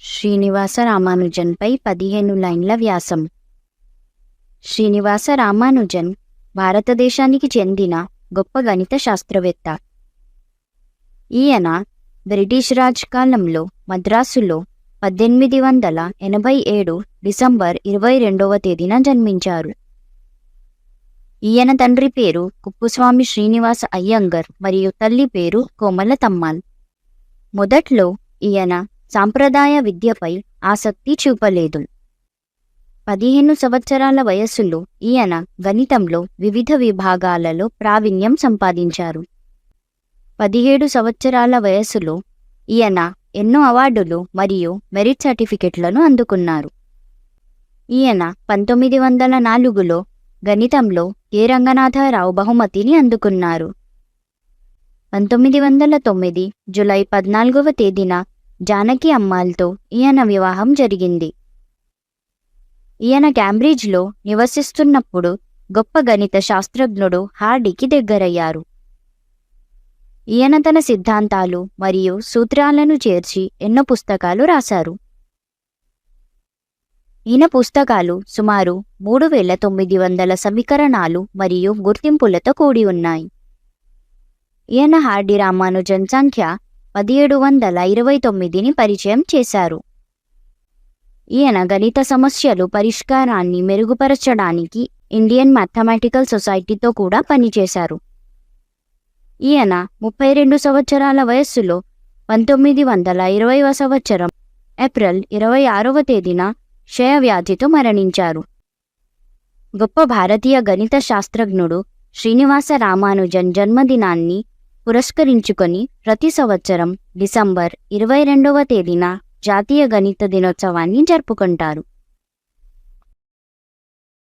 శ్రీనివాస రామానుజన్పై 15 లైన్ల వ్యాసం. శ్రీనివాస రామానుజన్ భారతదేశానికి చెందిన గొప్ప గణిత శాస్త్రవేత్త. ఈయన బ్రిటిష్ రాజ్ కాలంలో మద్రాసులో 1887 డిసెంబర్ 22వ తేదీన జన్మించారు. ఈయన తండ్రి పేరు కుప్పుస్వామి శ్రీనివాస అయ్యంగర్ మరియు తల్లి పేరు కోమలతమ్మాళ్. మొదట్లో ఈయన సాంప్రదాయ విద్యపై ఆసక్తి చూపలేదు. 15 సంవత్సరాల వయస్సులో ఈయన గణితంలో వివిధ విభాగాలలో ప్రావీణ్యం సంపాదించారు. 17 సంవత్సరాల వయస్సులో ఈయన ఎన్నో అవార్డులు మరియు మెరిట్ సర్టిఫికెట్లను అందుకున్నారు. ఈయన 1904లో గణితంలో కె. రంగనాథరావు బహుమతిని అందుకున్నారు. 1909 జూలై 14వ తేదీన జానకి అమ్మాళ్తో ఈయన వివాహం జరిగింది. ఈయన క్యాంబ్రిడ్జ్లో నివసిస్తున్నప్పుడు గొప్ప గణిత శాస్త్రజ్ఞుడు హార్డీకి దగ్గరయ్యారు. ఈయన తన సిద్ధాంతాలు మరియు సూత్రాలను చేర్చి ఎన్నో పుస్తకాలు రాశారు. ఈయన పుస్తకాలు సుమారు 3900 సమీకరణాలు మరియు గుర్తింపులతో కూడి ఉన్నాయి. ఈయన హార్డీ రామానుజన్ సంఖ్య 1729ని పరిచయం చేశారు. ఈయన గణిత సమస్యలు పరిష్కారాన్ని మెరుగుపరచడానికి ఇండియన్ మ్యాథమెటికల్ సొసైటీతో కూడా పనిచేశారు. ఈయన 32 సంవత్సరాల వయస్సులో 1920వ సంవత్సరం ఏప్రిల్ 26వ తేదీన క్షయవ్యాధితో మరణించారు. గొప్ప భారతీయ గణిత శాస్త్రజ్ఞుడు శ్రీనివాస రామానుజన్ జన్మదినాన్ని పురస్కరించుకొని ప్రతి సంవత్సరం డిసెంబర్ 22వ తేదీన జాతీయ గణిత దినోత్సవాన్ని జరుపుకుంటారు.